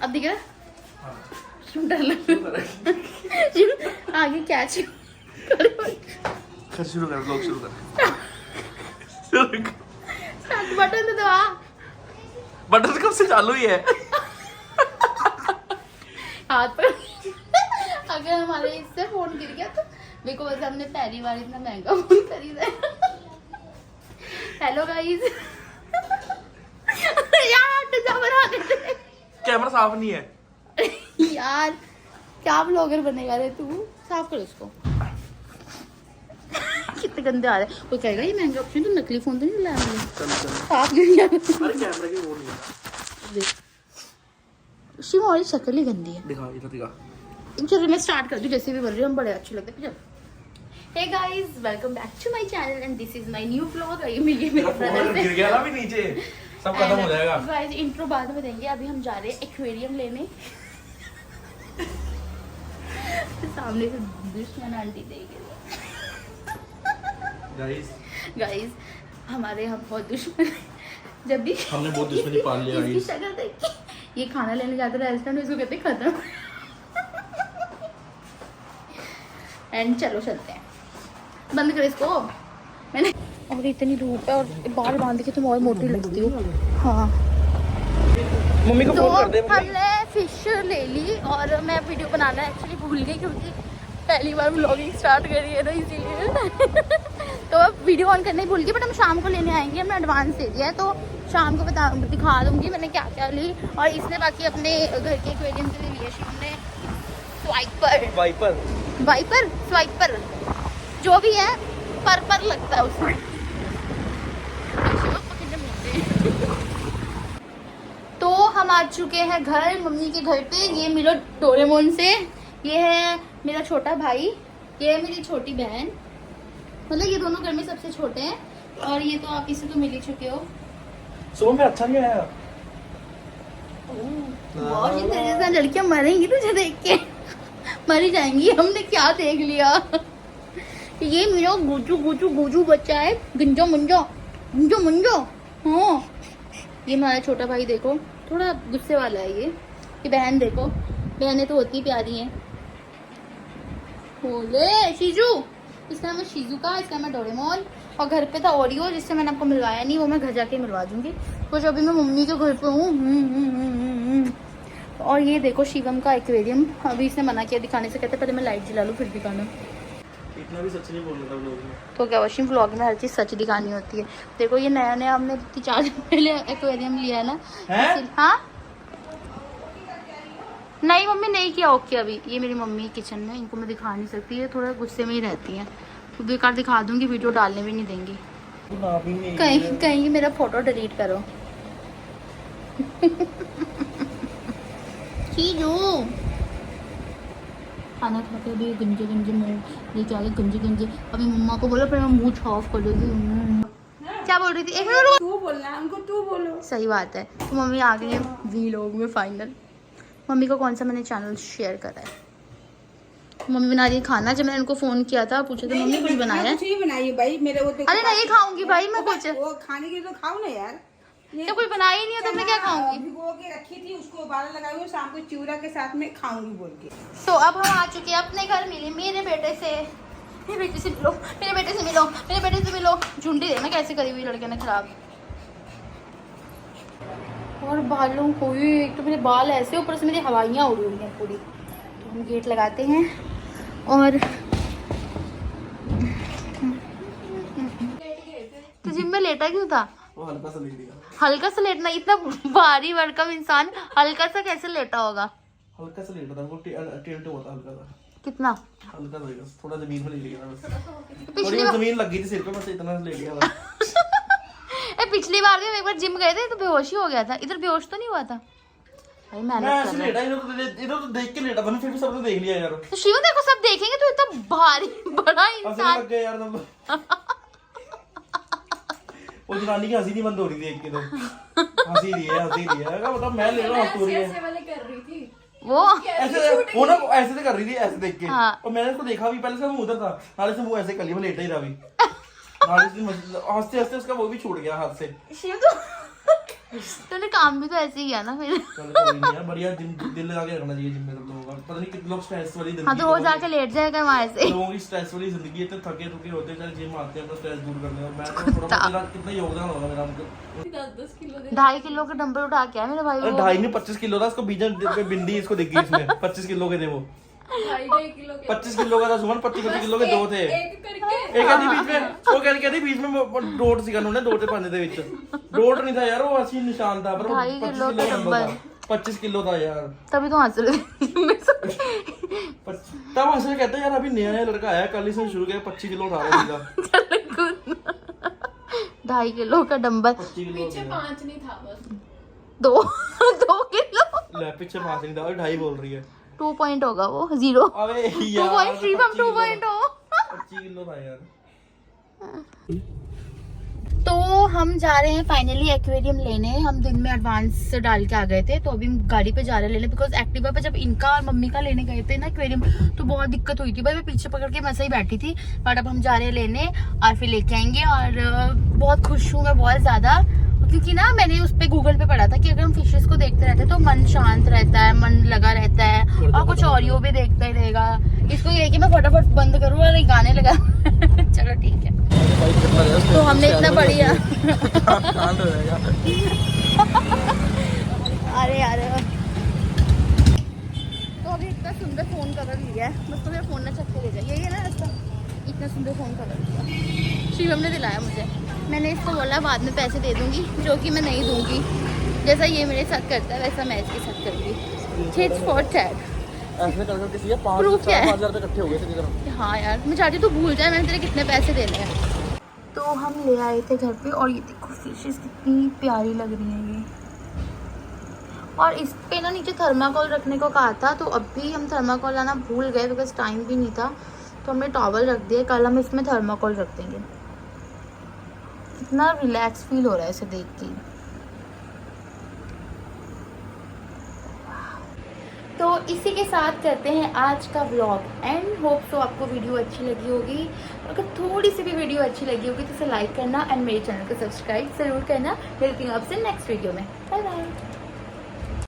अब दिख रहा? डर लग रहा आगे क्या शुरू कर ब्लॉग शुरू कर बटन तो दबा। बटन कब से चालू ही है? हाथ पर अगर हमारे इससे फोन गिर गया तो देखो वैसे हमने पहली बार इतना महंगा फोन खरीदा है। हेलो गाइस यार बना देते कैमरा साफ नहीं है यार, क्या ब्लॉगर बनेगा रे तू? साफ कर इसको। कितने गंदे आ रहे हैं। कोई कहेगा ये महंगा ऑप्शन तो नकली फोन तो नहीं लाया मैंने। साफ क्यों नहीं आ रहा? अरे कैमरा की वो नहीं है। शिव और शक्ल ही गंदी है। दिखा इधर दिखा। चलो मैं स्टार्ट कर दूं, जैसे भी बन रही है हम बड़े अच्छे लगते हैं। Hey guys, welcome back to my channel and this is my new vlog. ये मेरे ब्रदर से गिर गया ना भी नीचे, सब खत्म हो जाएगा। गाइस इंट्रो बाद में देंगे, अभी हम जा रहे हैं एक्वेरियम लेने। सामने से दुश्मन आंटी देगी। गाइस हमारे यहाँ बहुत दुश्मन है। जब भी हमने बहुत दुश्मनी पाल लिया इसकी शक्ल देख के ये खाना लेने जाते हैं रेस्टोरेंट, इसको कहते हैं खत्म। एंड चलो चलते हैं, बंद कर इसको। मैंने और इतनी धूप है और बाल बांध के तुम और मोटी लगती हो। हाँ मम्मी को तो फोन कर दे। हमने फिश ले ली और मैं वीडियो बनाना एक्चुअली भूल गई क्योंकि पहली बार व्लॉगिंग स्टार्ट करी है ना, इसीलिए। तो अब वीडियो ऑन करने भूल गई, बट हम शाम को लेने आएंगे। हमने एडवांस दे दिया है तो शाम को दिखा दूंगी मैंने क्या क्या ली। और इसने बाकी अपने घर के एक्वेरियम के लिए लिया। शिव ने स्वाइपर जो भी है पर लगता है उसमें। तो हम आ चुके हैं घर, मम्मी के घर पे। ये मिलो डोरेमोन से। ये है मेरा छोटा भाई, ये है मेरी छोटी बहन। मतलब ये दोनों घर में सबसे छोटे हैं। और ये तो आप इसे तो मिल ही चुके हो। सुबह में अच्छा नहीं आया। बहुत ही तेरे साथ लड़कियां मरेंगी तुझे देख के, मरी जाएंगी। हमने क्या देख लिया। ये मेरा गुजू बच्चा है, गुंजो मुंजो। हाँ ये हमारा छोटा भाई देखो, थोड़ा गुस्से वाला है। ये बहन देखो, बहनें तो होती प्यारी हैं। बोले शीजू, इसका नाम है शिजुका, इसका नाम है डोरेमोन। और घर पे था ओरियो, जिससे मैंने आपको मिलवाया नहीं, वो मैं घर जाके मिलवा दूंगी। कुछ अभी मैं मम्मी के घर पे हूँ। और ये देखो शिवम का एक्वेरियम। अभी इसने मना किया दिखाने से, कहते पहले मैं लाइट जला लूँ फिर दिखाना। इतना भी सच नहीं बोलना था व्लॉग में। तो क्या वॉशिंग व्लॉग में हर चीज़ सच दिखानी होती है। देखो ये नया हमने 4 दिन पहले एक्वेरियम लिया है ना। हाँ नहीं मम्मी नहीं किया ओके अभी। ये मेरी मम्मी किचन में, इनको मैं दिखा नहीं सकती, ये थोड़ा गुस्से में ही रहती हैं। तो बेकार दिखा दूंगी, वीडियो डालने भी नहीं देंगी। कहीं मेरा फोटो डिलीट करो। चीजू खाना खा के अभी गंजे मुँह लेके आ गए, गंजे। अभी मम्मा को बोला फिर मैं मुँह छाफ कर दूँगी। क्या बोल रही थी? एक मिनट तू बोलना, उनको तू बोलो। सही बात है। तो मम्मी आ गई है व्लॉग में फाइनल। मम्मी को कौन सा मैंने चैनल शेयर करा है। मम्मी बना रही है खाना। जब मैंने उनको फोन किया था पूछा तो मम्मी कुछ बनाया है। कुछ ही बनाइए भाई मेरे वो। अरे नहीं खाऊंगी भाई मैं कुछ। वो खाने के तो खाओ ना यार। तो कुछ बनाया ही नहीं है तो मैं क्या खाऊंगी। भिगो के रखी थी, उसको उबाला लगाई हुई, शाम को चूरा के साथ में खाऊंगी बोल के। तो अब हम आ चुके हैं अपने घर। मिले मेरे बेटे से मिलो। झुंडी देना कैसे करी हुई लड़के ने खराब। और बालों को ही, एक तो मेरे बाल ऐसे, ऊपर से मेरी हवाइयाँ उड़ी हुई हैं पूरी। तो हम गेट लगाते हैं। और तो जिम में लेटा क्यों था? वो हल्का सा लेट गया। हल्का सा लेटना, इतना भारी भरकम इंसान हल्का सा कैसे लेटा होगा? हल्का सा लेटा था, वो टेंट हुआ था हल्का सा। कितना हल्का सा, थोड़ा जमीन में लेट गया था बस। पिछली थोड़ी जमीन लग गई थी सिर पे, बस इतना लेट गया था। पिछली बार भी हम एक बार जिम गए थे तो बेहोश ही हो गया था। इधर बेहोश तो नहीं हुआ था भाई। मैं ऐसे लेटा, इधर तो देख के लेटा था ना, फिर भी सबने देख लिया यार। तो शिव देखो सब देखेंगे तो इतना भारी बड़ा इंसान। लग गया यार सब। वो जनानी की हंसी नहीं बंद हो रही थी एक के तो। हंसी रही है मतलब मैं ले रहा हूँ, हंस रही है वो ऐसे। वो ना ऐसे से कर रही थी, ऐसे देख के। और मैंने उसको देखा भी, पहले से वो उधर था, नाले से वो ऐसे कर लिया, वो लेटा ही रहा भी। हंसते हंसते उसका वो भी छूट गया हाथ से। शिव तो तूने काम भी तो ऐसे ही किया ना फिर। चल कोई नहीं यार, बढ़िया दिल लगा के रखना चाहिए जिम में सब लोगों का। पता नहीं कितने लोग स्ट्रेस वाली जिंदगी। हाँ तो वो जाके लेट जाएगा वहाँ से। लोगों की स्ट्रेस वाली जिंदगी है, तो थके थुके होते हैं, जिम आते हैं अपना स्ट्रेस दूर करने का। मैं तो थोड़ा बहुत कितना योगदान होगा मेरा उनको। 2.5 किलो का डंबल उठा के आया मेरे भाई। अरे 2.5 नहीं 25 किलो था, इसको बीजन पे बिंदी इसको दिख गई इसमें। 25 किलो के थे वो। 25 किलो का था सुमन, 25 किलो के दो थे। एक आधी बीच में वो कहती बीच में डोट सी उन्होंने डोटे पाने थे बीच। डोट नहीं था यार, वो असली निशान था, पर 25 किलो का डंबल था। 25 किलो था यार, तभी तो हंस रहे तब हंस कहते हैं यार अभी नया लड़का आया, कल ही से शुरू किया, 25 किलो उठा रहा था। 2.5 किलो का डंबल, पीछे 5 नहीं था बस 2 किलो। ले पीछे 5 नहीं था, 2.5 बोल रही है। 2 पॉइंट होगा वो, 0। अबे यार 2.3 हम 2 पॉइंट हो। 25 किलो था यार। तो हम जा रहे हैं फाइनली एक्वेरियम लेने। हम दिन में एडवांस डाल के आ गए थे, तो अभी हम गाड़ी पे जा रहे हैं लेने, बिकॉज एक्टिवा पे जब इनका और मम्मी का लेने गए थे ना एक्वेरियम, तो बहुत दिक्कत हुई थी भाई। मैं पीछे पकड़ के मसा ही बैठी थी, बट अब हम जा रहे हैं लेने और फिर लेके आएंगे। और बहुत खुश हूँ मैं बहुत ज्यादा, क्योंकि ना मैंने उस पे गूगल पे पढ़ा था कि अगर हम फिशेस को देखते रहते हैं तो मन शांत रहता है, मन लगा रहता है, और कुछ ऑडियो भी देखता ही रहेगा। इसको ये कि मैं फटाफट बंद करूँ और गाने लगा। चलो ठीक है, तो हमने इतना बढ़िया अरे यार, तो अभी इतना सुंदर फोन कवर लिया है, बस तो मेरा फोन ना चक के ले जाए, यही है ना रास्ता। इतना सुंदर फोन कवर लिया शिवम ने दिलाया मुझे। मैंने इसको बोला बाद में पैसे दे दूंगी, जो कि मैं नहीं दूंगी। जैसा ये मेरे साथ करता है वैसा मैं इसके साथ करूँगी। Chits for chat. ऐसे कर किसी 5,000 रुपए इकट्ठे हो गए थे। हाँ यार, मैं चाहती तू भूल जाए मैंने तेरे कितने पैसे देने हैं। तो हम ले आए थे घर पे, और ये देखो फिशेस कितनी प्यारी लग रही हैं ये। और इस पे ना नीचे थर्माकोल रखने को कहा था, तो अभी हम थर्माकोल लाना भूल गए बिकॉज टाइम भी नहीं था, तो हमने टॉवल रख दिया। कल हम इसमें थर्माकोल रख देंगे। कितना रिलैक्स फील हो रहा है इसे देख के। तो इसी के साथ करते हैं आज का व्लॉग एंड। होप सो आपको वीडियो अच्छी लगी होगी। अगर थोड़ी सी भी वीडियो अच्छी लगी होगी तो इसे लाइक करना एंड मेरे चैनल को सब्सक्राइब ज़रूर करना। मिलती हूँ आपसे नेक्स्ट वीडियो में। Bye bye.